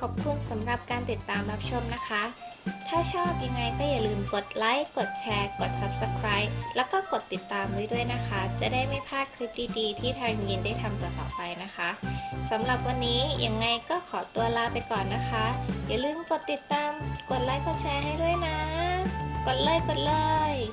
ขอบคุณสำหรับการติดตามรับชมนะคะ ถ้าชอบยังไงก็อย่าลืมกดไลค์ กดแชร์ กด Subscribe แล้วก็กดติดตามไว้ด้วยนะคะ จะได้ไม่พลาดคลิปดีๆที่ทางยินได้ทำต่อไปนะคะสำหรับวันนี้ยังไงก็ขอตัวลาไปก่อนนะคะ อย่าลืมกดติดตาม กดไลค์ กดแชร์ให้ด้วยนะ กดเลย